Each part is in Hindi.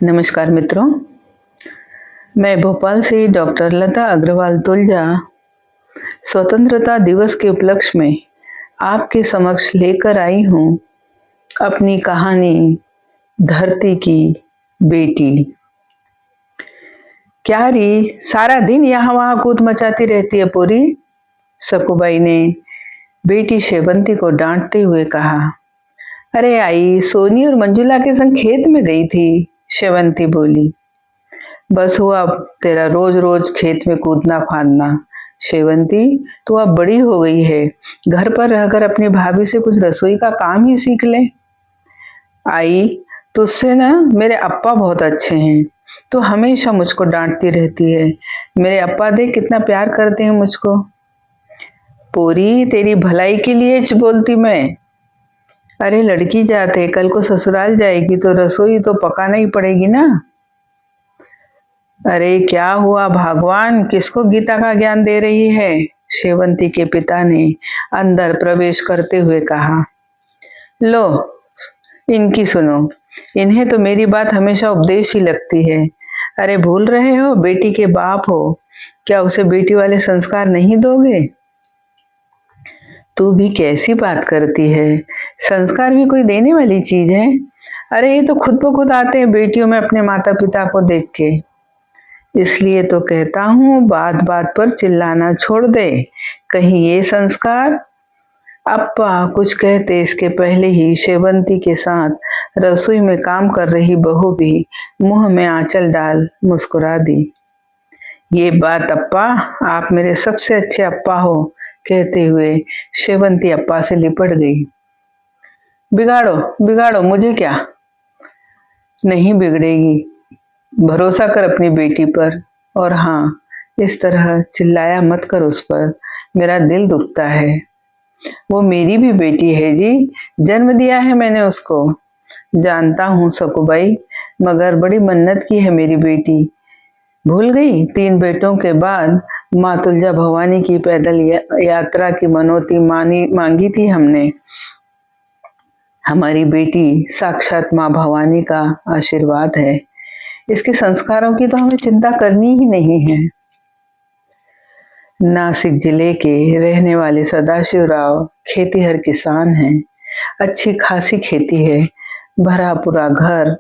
नमस्कार मित्रों, मैं भोपाल से डॉक्टर लता अग्रवाल तुलजा स्वतंत्रता दिवस के उपलक्ष्य में आपके समक्ष लेकर आई हूँ अपनी कहानी धरती की बेटी। क्या री सारा दिन यहाँ वहाँ कूद मचाती रहती है पूरी, सकुबाई ने बेटी शेवंती को डांटते हुए कहा। अरे आई, सोनी और मंजुला के संग खेत में गई थी, शेवंती बोली। बस हुआ तेरा रोज रोज खेत में कूदना फांदना। शेवंती, तू अब बड़ी हो गई है, घर पर रहकर अपनी भाभी से कुछ रसोई का काम ही सीख ले। आई, तुझसे ना मेरे अप्पा बहुत अच्छे हैं, तू हमेशा मुझको डांटती रहती है। मेरे अप्पा देख कितना प्यार करते हैं मुझको। पूरी तेरी भलाई के लिए बोलती मैं। अरे लड़की जाते कल को ससुराल जाएगी तो रसोई तो पकाना ही पड़ेगी ना। अरे क्या हुआ भगवान, किसको गीता का ज्ञान दे रही है, शेवंती के पिता ने अंदर प्रवेश करते हुए कहा। लो इनकी सुनो, इन्हें तो मेरी बात हमेशा उपदेश ही लगती है। अरे भूल रहे हो, बेटी के बाप हो, क्या उसे बेटी वाले संस्कार नहीं दोगे? तू भी कैसी बात करती है, संस्कार भी कोई देने वाली चीज है। अरे ये तो खुद ब खुद आते हैं बेटियों में अपने माता पिता को देख के। इसलिए तो कहता हूँ बात बात पर चिल्लाना छोड़ दे, कहीं ये संस्कार। अप्पा कुछ कहते इसके पहले ही शेवंती के साथ रसोई में काम कर रही बहू भी मुंह में आंचल डाल मुस्कुरा दी। ये बात अप्पा, आप मेरे सबसे अच्छे अप्पा हो, कहते हुए शेवंती अप्पा से लिपट गई। बिगाड़ो बिगाड़ो, मुझे क्या। नहीं बिगड़ेगी, भरोसा कर अपनी बेटी पर। और हाँ, इस तरह चिल्लाया मत कर उस पर, मेरा दिल दुखता है। वो मेरी भी बेटी है जी, जन्म दिया है मैंने उसको। जानता हूँ सकुबाई, मगर बड़ी मन्नत की है मेरी बेटी। भूल गई, 3 बेटों के बाद माँ तुलजा भवानी की पैदल यात्रा की मनौती मांगी थी हमने। हमारी बेटी साक्षात माँ भवानी का आशीर्वाद है, इसके संस्कारों की तो हमें चिंता करनी ही नहीं है। नासिक जिले के रहने वाले सदाशिव राव खेतीहर किसान हैं। अच्छी खासी खेती है, भरा पूरा घर।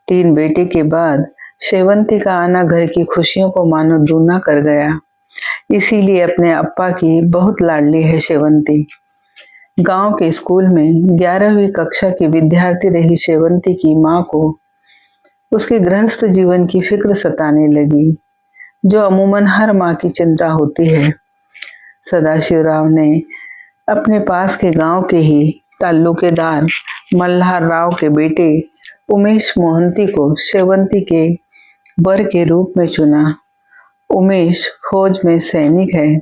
3 बेटे के बाद शेवंती का आना घर की खुशियों को मानो दूना कर गया। इसीलिए अपने अप्पा की बहुत लाडली है शेवंती। गांव के स्कूल में 11वीं कक्षा की विद्यार्थी रही शेवंती की माँ को उसके गृहस्थ जीवन की फिक्र सताने लगी, जो अमूमन हर माँ की चिंता होती है। सदाशिवराव ने अपने पास के गांव के ही ताल्लुकेदार मल्हार राव के बेटे उमेश मोहंती को शेवंती के वर के रूप में चुना। उमेश फौज में सैनिक है,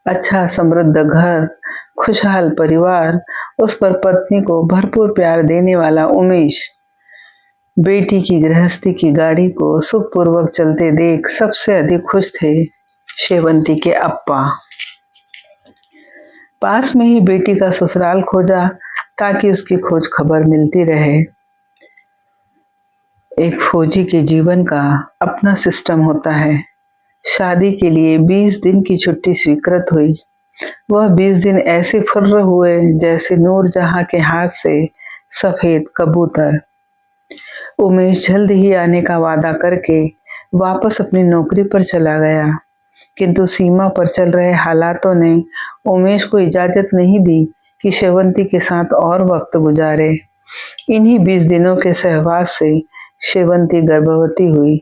अच्छा समृद्ध घर, खुशहाल परिवार, उस पर पत्नी को भरपूर प्यार देने वाला उमेश बेटी की गृहस्थी की गाड़ी को सुखपूर्वक चलते देख सबसे अधिक खुश थे शेवंती के अप्पा। पास में ही बेटी का ससुराल खोजा ताकि उसकी खोज खबर मिलती रहे। एक फौजी के जीवन का अपना सिस्टम होता है। शादी के लिए 20 दिन की छुट्टी स्वीकृत हुई। वह 20 दिन ऐसे फुर्र हुए जैसे नूरजहां के हाथ से सफेद कबूतर। उमेश जल्द ही आने का वादा करके वापस अपनी नौकरी पर चला गया, किंतु सीमा पर चल रहे हालातों ने उमेश को इजाजत नहीं दी कि शेवंती के साथ और वक्त गुजारे। इन्हीं 20 दिनों के सहवास से शेवंती गर्भवती हुई।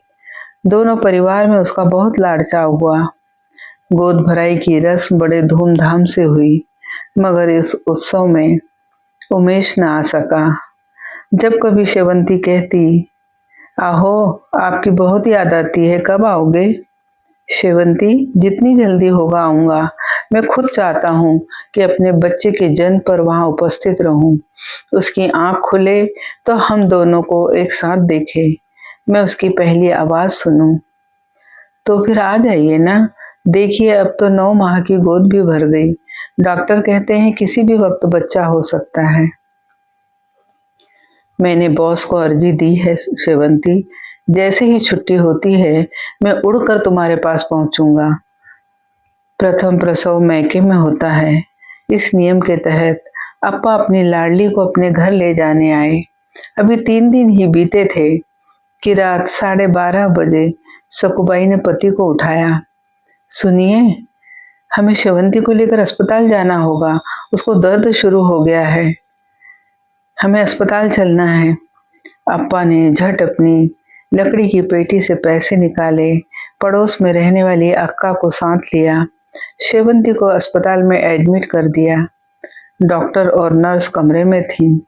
दोनों परिवार में उसका बहुत लाड़चाव हुआ। गोद भराई की रस्म बड़े धूमधाम से हुई, मगर इस उत्सव में उमेश न आ सका। जब कभी शेवंती कहती, आहो आपकी बहुत याद आती है, कब आओगे? शेवंती, जितनी जल्दी होगा आऊंगा। मैं खुद चाहता हूँ कि अपने बच्चे के जन्म पर वहां उपस्थित रहूं। उसकी आंख खुले तो हम दोनों को एक साथ देखे, मैं उसकी पहली आवाज सुनूं। तो फिर आ जाइए ना, देखिए अब तो 9 माह की गोद भी भर गई। डॉक्टर कहते हैं किसी भी वक्त बच्चा हो सकता है। मैंने बॉस को अर्जी दी है शेवंती, जैसे ही छुट्टी होती है मैं उड़कर तुम्हारे पास पहुंचूंगा। प्रथम प्रसव मैके में होता है। इस नियम के तहत अप्पा अपनी लाडली को अपने घर ले जाने आए। अभी 3 दिन ही बीते थे कि रात 12:30 बजे सकुबाई ने पति को उठाया। सुनिए, हमें शेवंती को लेकर अस्पताल जाना होगा। उसको दर्द शुरू हो गया है। हमें अस्पताल चलना है। अप्पा ने झट अपनी लकड़ी की पेटी से पैसे निकाले, पड़ोस में रहने वाली अक्का को साथ लिया, शेवंती को अस्पताल में एडमिट कर दिया। डॉक्टर और नर्स कमरे में थी।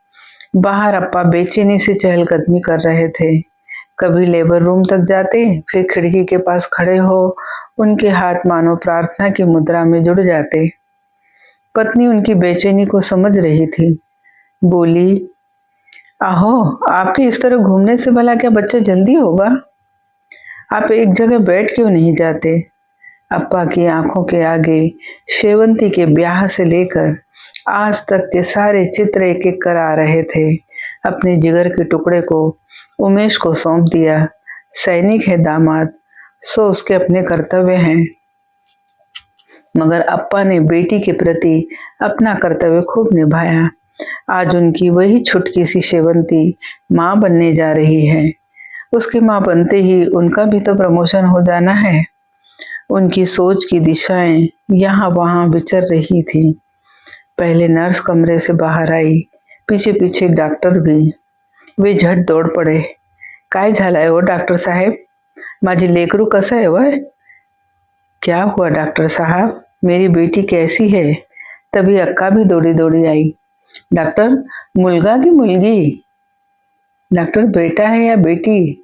बाहर अप्पा बेचैनी से चहलकदमी कर रहे थे। कभी लेबर रूम तक जाते, फिर खिड़की के पास खड़े हो उनके हाथ मानो प्रार्थना की मुद्रा में जुड़ जाते। पत्नी उनकी बेचैनी को समझ रही थी। बोली, आहो, आपके इस तरह घूमने से भला क्या बच्चा जल्दी होगा? आप एक जगह बैठ क्यों नहीं जाते? अप्पा की आंखों के आगे शेवंती के ब्याह से लेकर आज तक के सारे चित्र एक एक कर आ रहे थे। अपने जिगर के टुकड़े को उमेश को सौंप दिया। सैनिक है दामाद, सो उसके अपने कर्तव्य हैं। मगर अप्पा ने बेटी के प्रति अपना कर्तव्य खूब निभाया। आज उनकी वही छुटकी सी शेवंती माँ बनने जा रही है। उसकी माँ बनते ही उनका भी तो प्रमोशन हो जाना है। उनकी सोच की दिशाएं यहाँ वहां विचर रही थी। पहले नर्स कमरे से बाहर आई, पीछे पीछे डॉक्टर भी। वे झट दौड़ पड़े। काय झालाय हो डॉक्टर साहेब? माझी लेकरू कसं है वह? क्या हुआ डॉक्टर साहब, मेरी बेटी कैसी है? तभी अक्का भी दौड़ी दौड़ी आई। डॉक्टर, मुलगा की मुलगी? डॉक्टर, बेटा है या बेटी?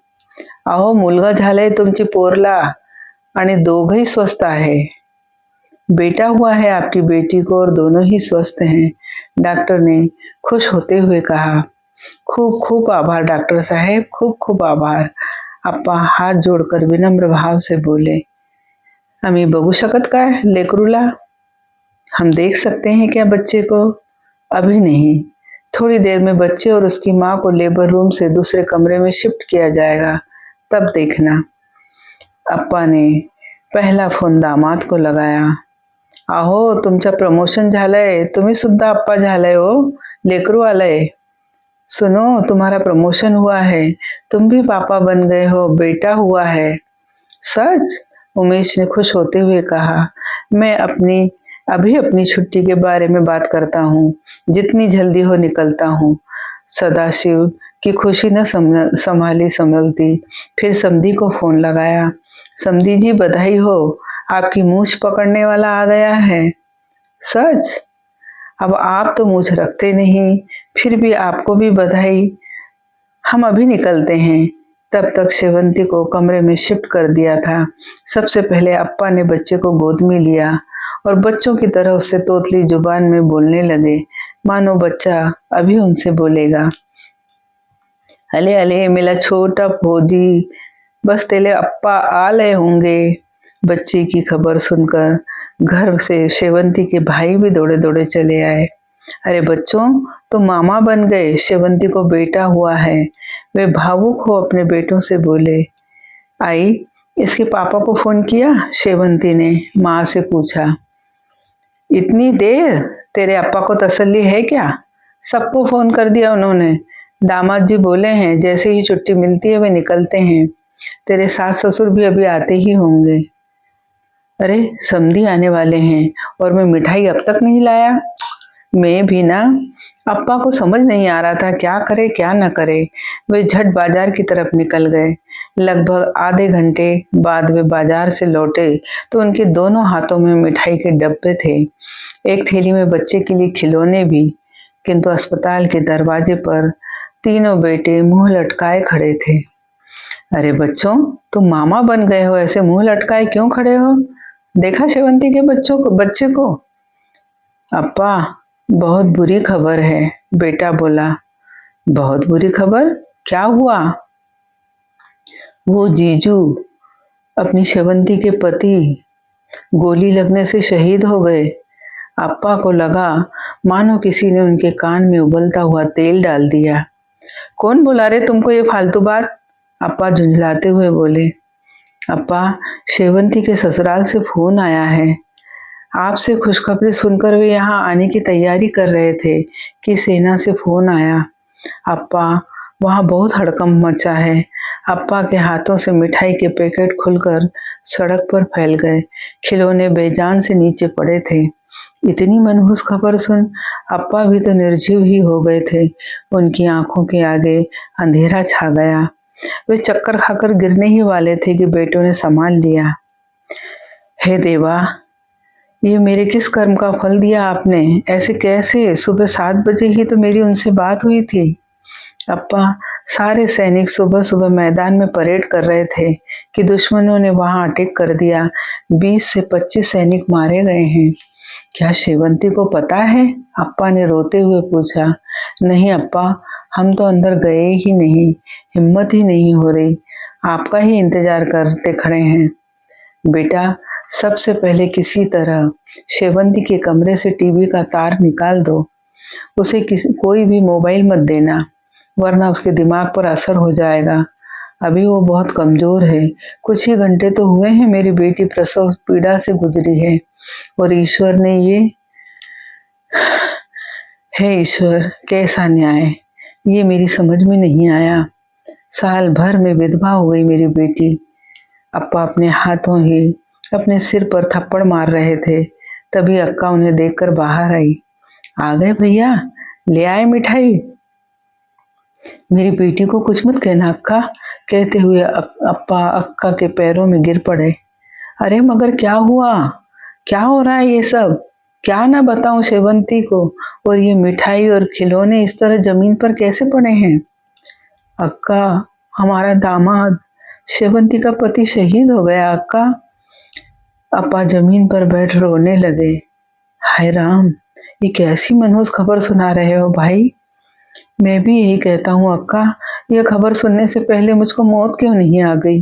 अहो, मुलगा झालाय तुमची पोरला आणि दोघही स्वस्थ आहे। बेटा हुआ है आपकी बेटी को और दोनों ही स्वस्थ हैं, डॉक्टर ने खुश होते हुए कहा। खूब खूब आभार डॉक्टर साहेब, खूब खूब आभार। अप्पा हाथ जोड़कर विनम्र भाव से बोले। आम्ही बघू शकत काय लेकरूला? हम देख सकते हैं क्या बच्चे को? अभी नहीं, थोड़ी देर में बच्चे और उसकी माँ को लेबर रूम से दूसरे कमरे में शिफ्ट किया जाएगा, तब देखना। अप्पा ने पहला फोन दामाद को लगाया। आहो, तुमचा प्रमोशन झालंय, तुम्ही सुद्धा अप्पा झालंय हो, लेकरू आलंय। सुनो, तुम्हारा प्रमोशन हुआ है, तुम भी पापा बन गए हो, बेटा हुआ है। सच? उमेश ने खुश होते हुए कहा। मैं अभी अपनी छुट्टी के बारे में बात करता हूँ, जितनी जल्दी हो निकलता हूँ। सदाशिव की खुशी न संभाली संभलती। फिर समधी को फोन लगाया। समधी जी, बधाई हो, आपकी मूछ पकड़ने वाला आ गया है। सच? अब आप तो मूछ रखते नहीं, फिर भी आपको भी बधाई। हम अभी निकलते हैं। तब तक शेवंती को कमरे में शिफ्ट कर दिया था। सबसे पहले अप्पा ने बच्चे को गोद में लिया और बच्चों की तरह उससे तोतली जुबान में बोलने लगे, मानो बच्चा अभी उनसे बोलेगा। अले अले मेरा छोटा फौजी, बस तेरे अप्पा आ रहे होंगे। बच्चे की खबर सुनकर घर से शेवंती के भाई भी दौड़े दौड़े चले आए। अरे बच्चों, तो मामा बन गए, शेवंती को बेटा हुआ है। वे भावुक हो अपने बेटों से बोले। आई, इसके पापा को फोन किया? शेवंती ने माँ से पूछा। इतनी देर? तेरे अप्पा को तसल्ली है क्या? सबको फोन कर दिया उन्होंने। दामाद जी बोले हैं जैसे ही छुट्टी मिलती है वे निकलते हैं। तेरे सास ससुर भी अभी आते ही होंगे। अरे, समधी आने वाले हैं और मैं मिठाई अब तक नहीं लाया। मैं भी ना, अप्पा को समझ नहीं आ रहा था क्या करे क्या न करे। वे झट बाजार की तरफ निकल गए। लगभग आधे घंटे बाद वे बाजार से लौटे तो उनके दोनों हाथों में मिठाई के डब्बे थे, एक थैली में बच्चे के लिए खिलौने भी। किंतु अस्पताल के दरवाजे पर तीनों बेटे मुंह लटकाए खड़े थे। अरे बच्चों, तुम मामा बन गए हो, ऐसे मुंह लटकाए क्यों खड़े हो? देखा शेवंती के बच्चे को? अप्पा, बहुत बुरी खबर है, बेटा बोला। बहुत बुरी खबर? क्या हुआ? वो जीजू, अपनी शेवंती के पति, गोली लगने से शहीद हो गए। अप्पा को लगा मानो किसी ने उनके कान में उबलता हुआ तेल डाल दिया। कौन बुला रहे तुमको ये फालतू बात? अप्पा झुंझलाते हुए बोले, अप्पा, शेवंती के ससुराल से फोन आया है। आपसे खुशखबरी सुनकर वे यहाँ आने की तैयारी कर रहे थे कि सेना से फोन आया। अप्पा, वहाँ बहुत हड़कंप मचा है। अप्पा के हाथों से मिठाई के पैकेट खुलकर सड़क पर फैल गए। खिलौने बेजान से नीचे पड़े थे। इतनी मनहूस खबर सुन अप्पा भी तो निर्जीव ही हो गए थे। उनकी आंखों के आगे अंधेरा छा गया। वे चक्कर खाकर गिरने ही वाले थे कि बेटों ने संभाल लिया। हे देवा, ये मेरे किस कर्म का फल दिया आपने? ऐसे कैसे? सुबह 7 बजे ही तो मेरी उनसे बात हुई थी। अप्पा, सारे सैनिक सुबह सुबह मैदान में परेड कर रहे थे कि दुश्मनों ने वहां अटैक कर दिया। 20 से 25 सैनिक मारे गए हैं। क्या शेवंती को पता है? अप्पा ने रोते हुए पूछा। नहीं अप्पा, हम तो अंदर गए ही नहीं, हिम्मत ही नहीं हो रही। आपका ही इंतजार करते खड़े हैं। बेटा, सबसे पहले किसी तरह शेवंती के कमरे से टीवी का तार निकाल दो। उसे कोई भी मोबाइल मत देना, वरना उसके दिमाग पर असर हो जाएगा। अभी वो बहुत कमजोर है। कुछ ही घंटे तो हुए हैं मेरी बेटी प्रसव पीड़ा से गुजरी है, और ईश्वर ने ये, हे ईश्वर, कैसा न्याय! ये मेरी समझ में नहीं आया। साल भर में विधवा हो गई मेरी बेटी। अप्पा अपने हाथों ही अपने सिर पर थप्पड़ मार रहे थे। तभी अक्का उन्हें देखकर बाहर आई। आ गए भैया, ले आए मिठाई। मेरी बेटी को कुछ मत कहना अक्का, कहते हुए अप्पा अक्का के पैरों में गिर पड़े। अरे मगर क्या हुआ? क्या हो रहा है ये सब? क्या ना बताऊं शेवंती को? और ये मिठाई और खिलौने इस तरह जमीन पर कैसे पड़े हैं? अक्का, हमारा दामाद शेवंती का पति शहीद हो गया अक्का। अप्पा जमीन पर बैठ रोने लगे। हाय राम, ये कैसी मनहूस खबर सुना रहे हो भाई? मैं भी यही कहता हूँ अक्का, यह खबर सुनने से पहले मुझको मौत क्यों नहीं आ गई?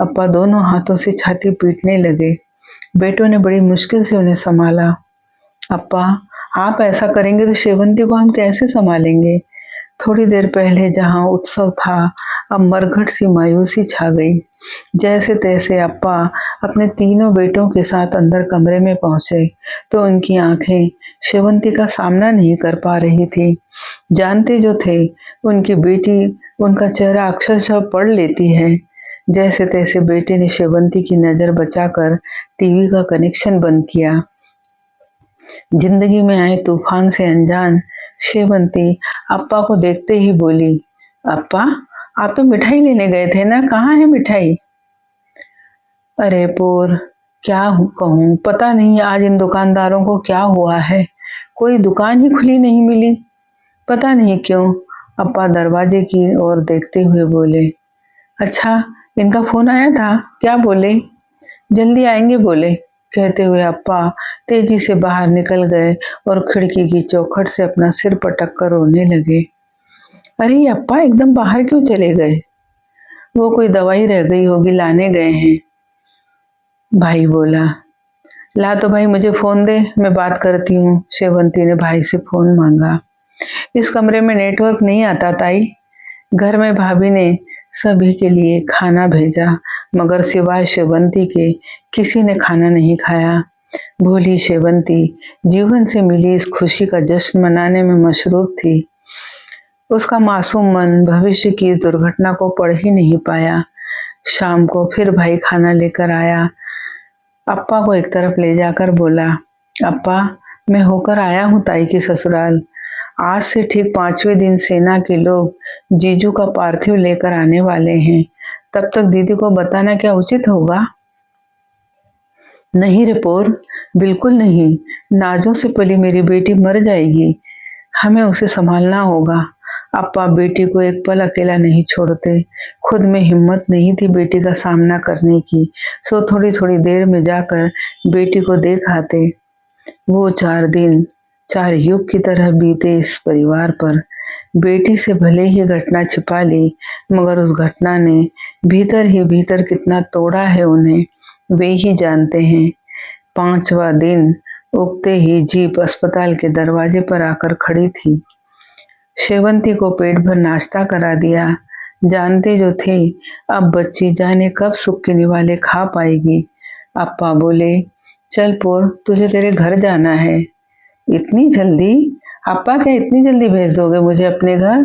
अप्पा दोनों हाथों से छाती पीटने लगे। बेटों ने बड़ी मुश्किल से उन्हें संभाला। अप्पा, आप ऐसा करेंगे तो शेवंती को हम कैसे संभालेंगे? थोड़ी देर पहले जहाँ उत्सव था, अब मरघट सी मायूसी छा गई। जैसे तैसे अप्पा अपने तीनों बेटों के साथ अंदर कमरे में पहुंचे तो उनकी आंखें शेवंती का सामना नहीं कर पा रही थी। जानते जो थे उनकी बेटी उनका चेहरा अक्षरशः पढ़ लेती है। जैसे तैसे बेटे ने शेवंती की नजर बचाकर टीवी का कनेक्शन बंद किया। जिंदगी में आए तूफान से अनजान शेवंती अप्पा को देखते ही बोली, अप्पा, आप तो मिठाई लेने गए थे ना, कहाँ है मिठाई? अरे पोर, क्या कहूँ, पता नहीं आज इन दुकानदारों को क्या हुआ है। कोई दुकान ही खुली नहीं मिली। पता नहीं क्यों। अप्पा दरवाजे की ओर देखते हुए बोले। अच्छा, इनका फोन आया था? क्या बोले? जल्दी आएंगे बोले। कहते हुए अप्पा तेजी से बाहर निकल गए और खिड़की की चौखट से अपना सिर पटक कर रोने लगे। अरे अप्पा एकदम बाहर क्यों चले गए? वो कोई दवाई रह गई होगी, लाने गए हैं। भाई बोला। ला तो भाई, मुझे फोन दे, मैं बात करती हूँ। शेवंती ने भाई से फोन मांगा। इस कमरे में नेटवर्क नहीं आता ताई। घर में भाभी ने सभी के लिए खाना भेजा, मगर सिवाय शेवंती के किसी ने खाना नहीं खाया। भोली शेवंती जीवन से मिली इस खुशी का जश्न मनाने में मशरूफ थी। उसका मासूम मन भविष्य की इस दुर्घटना को पढ़ ही नहीं पाया। शाम को फिर भाई खाना लेकर आया। अप्पा को एक तरफ ले जाकर बोला, अप्पा, मैं होकर आया हूँ ताई की ससुराल। आज से ठीक 5वें दिन सेना के लोग जीजू का पार्थिव लेकर आने वाले हैं। तब तक दीदी को बताना क्या उचित होगा? नहीं रे पोर, बिल्कुल नहीं। नाजों से पली मेरी बेटी मर जाएगी। हमें उसे संभालना होगा। अप्पा बेटी को एक पल अकेला नहीं छोड़ते। खुद में हिम्मत नहीं थी बेटी का सामना करने की, सो थोड़ी थोड़ी देर में जाकर बेटी को देख आते। वो 4 दिन 4 युग की तरह बीते इस परिवार पर। बेटी से भले ही घटना छिपा ली, मगर उस घटना ने भीतर ही भीतर कितना तोड़ा है उन्हें, वे ही जानते हैं। 5वां दिन उगते ही जीप अस्पताल के दरवाजे पर आकर खड़ी थी। शेवंती को पेट भर नाश्ता करा दिया। जानते जो थे अब बच्ची जाने कब सुख के निवाले खा पाएगी। अप्पा बोले, चल पोर, तुझे तेरे घर जाना है। इतनी जल्दी? अप्पा, क्या इतनी जल्दी भेज दोगे मुझे अपने घर?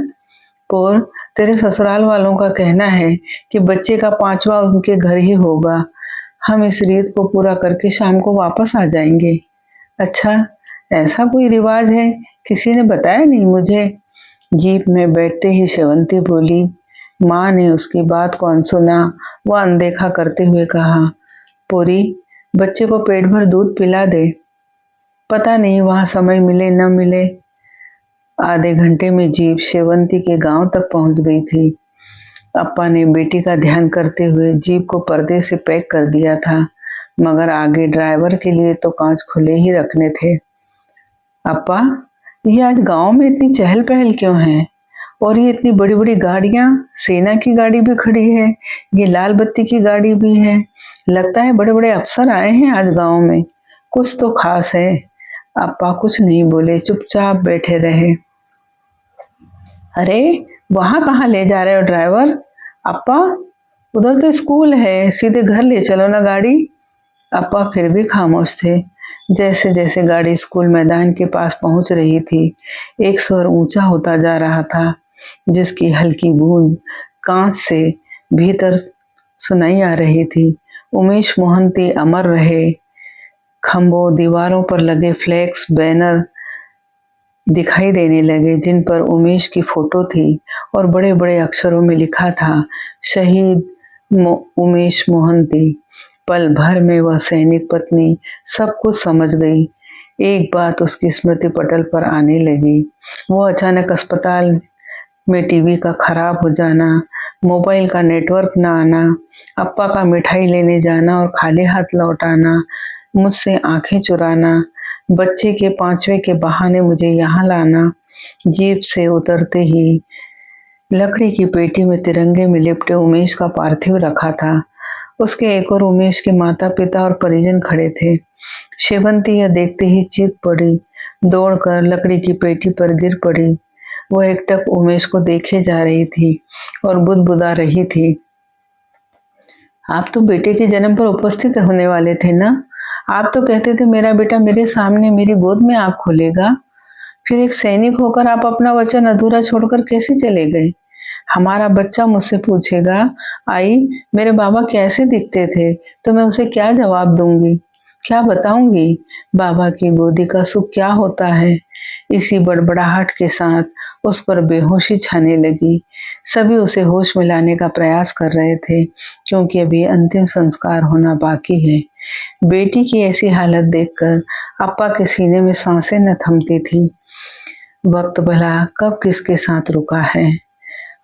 पोर, तेरे ससुराल वालों का कहना है कि बच्चे का 5वां उनके घर ही होगा। हम इस रीत को पूरा करके शाम को वापस आ जाएंगे। अच्छा, ऐसा कोई रिवाज है? किसी ने बताया नहीं मुझे। जीप में बैठते ही शेवंती बोली। माँ ने उसकी बात को अनसुना व अनदेखा करते हुए कहा, पोरी, बच्चे को पेट भर दूध पिला दे। पता नहीं वहां समय मिले न मिले। आधे घंटे में जीप शेवंती के गांव तक पहुंच गई थी। अप्पा ने बेटी का ध्यान करते हुए जीप को पर्दे से पैक कर दिया था, मगर आगे ड्राइवर के लिए तो कांच खुले ही रखने थे। अप्पा, ये आज गांव में इतनी चहल पहल क्यों है? और ये इतनी बड़ी बड़ी गाड़ियां, सेना की गाड़ी भी खड़ी है, ये लाल बत्ती की गाड़ी भी है। लगता है बड़े बड़े अफसर आए हैं आज गांव में। कुछ तो खास है। अप्पा कुछ नहीं बोले, चुपचाप बैठे रहे। अरे, वहां कहाँ ले जा रहे हो ड्राइवर? अप्पा, उधर तो स्कूल है, सीधे घर ले चलो ना गाड़ी। अप्पा फिर भी खामोश थे। जैसे जैसे गाड़ी स्कूल मैदान के पास पहुंच रही थी, एक स्वर ऊंचा होता जा रहा था, जिसकी हल्की गूंज कांच से भीतर सुनाई आ रही थी। उमेश मोहंती अमर रहे। खंभों, दीवारों पर लगे फ्लैक्स, बैनर दिखाई देने लगे, जिन पर उमेश की फोटो थी और बड़े बड़े अक्षरों में लिखा था, शहीद उमेश मोहंती। पल भर में वह सैनिक पत्नी सब कुछ समझ गई। एक बात उसकी स्मृति पटल पर आने लगी। वो अचानक अस्पताल में टीवी का खराब हो जाना, मोबाइल का नेटवर्क न आना, अप्पा का मिठाई लेने जाना और खाली हाथ लौट आना, मुझसे आंखें चुराना, बच्चे के 5वें के बहाने मुझे यहाँ लाना। जीप से उतरते ही लकड़ी की पेटी में तिरंगे में लिपटे उमेश का पार्थिव रखा था। उसके एक और उमेश के माता पिता और परिजन खड़े थे। शेवंती यह देखते ही चीख पड़ी, दौड़कर लकड़ी की पेटी पर गिर पड़ी। वह एकटक उमेश को देखे जा रही थी और बुदबुदा रही थी, आप तो बेटे के जन्म पर उपस्थित होने वाले थे ना? आप तो कहते थे मेरा बेटा मेरे सामने मेरी गोद में आँख खोलेगा। फिर एक सैनिक होकर आप अपना वचन अधूरा छोड़कर कैसे चले गए? हमारा बच्चा मुझसे पूछेगा, आई, मेरे बाबा कैसे दिखते थे? तो मैं उसे क्या जवाब दूंगी? क्या बताऊंगी? बाबा की गोदी का सुख क्या होता है? इसी बड़बड़ाहट के साथ उस पर बेहोशी छाने लगी। सभी उसे होश में लाने का प्रयास कर रहे थे, क्योंकि अभी अंतिम संस्कार होना बाकी है। बेटी की ऐसी हालत देखकर अप्पा के सीने में सांसें न थमती थी। वक्त भला कब किसके साथ रुका है।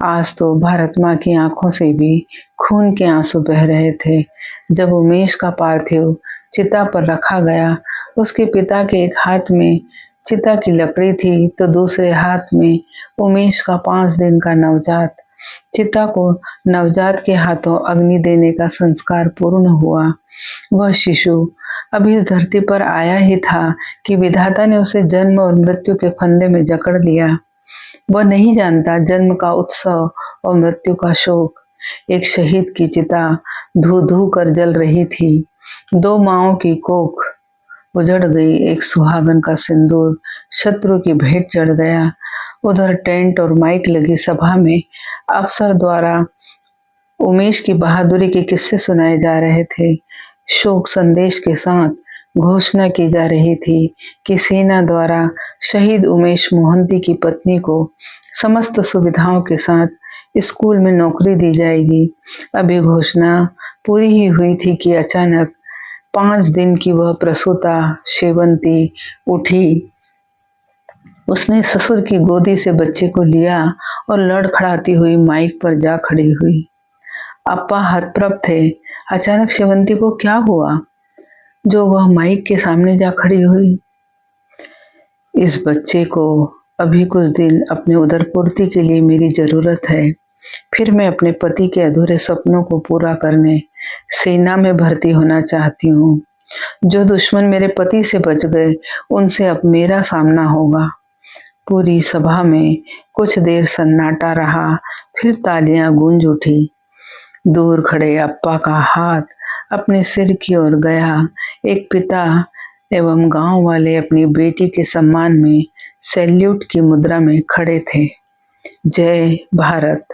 आज तो भारत माँ की आंखों से भी खून के आंसू बह रहे थे। जब उमेश का पार्थिव चिता पर रखा गया, उसके पिता के एक हाथ में चिता की लकड़ी थी, तो दूसरे हाथ में उमेश का 5 दिन का नवजात। चिता को नवजात के हाथों अग्नि देने का संस्कार पूर्ण हुआ। वह शिशु अभी इस धरती पर आया ही था कि विधाता ने उसे जन्म और मृत्यु के फंदे में जकड़ लिया। वह नहीं जानता जन्म का उत्सव और मृत्यु का शोक। एक शहीद की चिता धू धू कर जल रही थी। 2 माँओं की कोख उजड़ गई। एक सुहागन का सिंदूर शत्रु की भेंट चढ़ गया। उधर टेंट और माइक लगी सभा में अफसर द्वारा उमेश की बहादुरी के किस्से सुनाए जा रहे थे। शोक संदेश के साथ घोषणा की जा रही थी कि सेना द्वारा शहीद उमेश मोहंती की पत्नी को समस्त सुविधाओं के साथ स्कूल में नौकरी दी जाएगी। अभी घोषणा पूरी ही हुई थी कि अचानक 5 दिन की वह प्रसूता शेवंती उठी। उसने ससुर की गोदी से बच्चे को लिया और लड़खड़ाती हुई माइक पर जा खड़ी हुई। अप्पा हतप्रभ थे। अचानक शेवंती को क्या हुआ जो वह माइक के सामने जा खड़ी हुई? इस बच्चे को अभी कुछ दिन अपने उदरपूर्ति के लिए मेरी जरूरत है। फिर मैं अपने पति के अधूरे सपनों को पूरा करने सेना में भर्ती होना चाहती हूँ। जो दुश्मन मेरे पति से बच गए, उनसे अब मेरा सामना होगा। पूरी सभा में कुछ देर सन्नाटा रहा, फिर तालियां गूंज उठी। दूर खड़े अप्पा का हाथ अपने सिर की ओर गया। एक पिता एवं गांव वाले अपनी बेटी के सम्मान में सैल्यूट की मुद्रा में खड़े थे। जय भारत।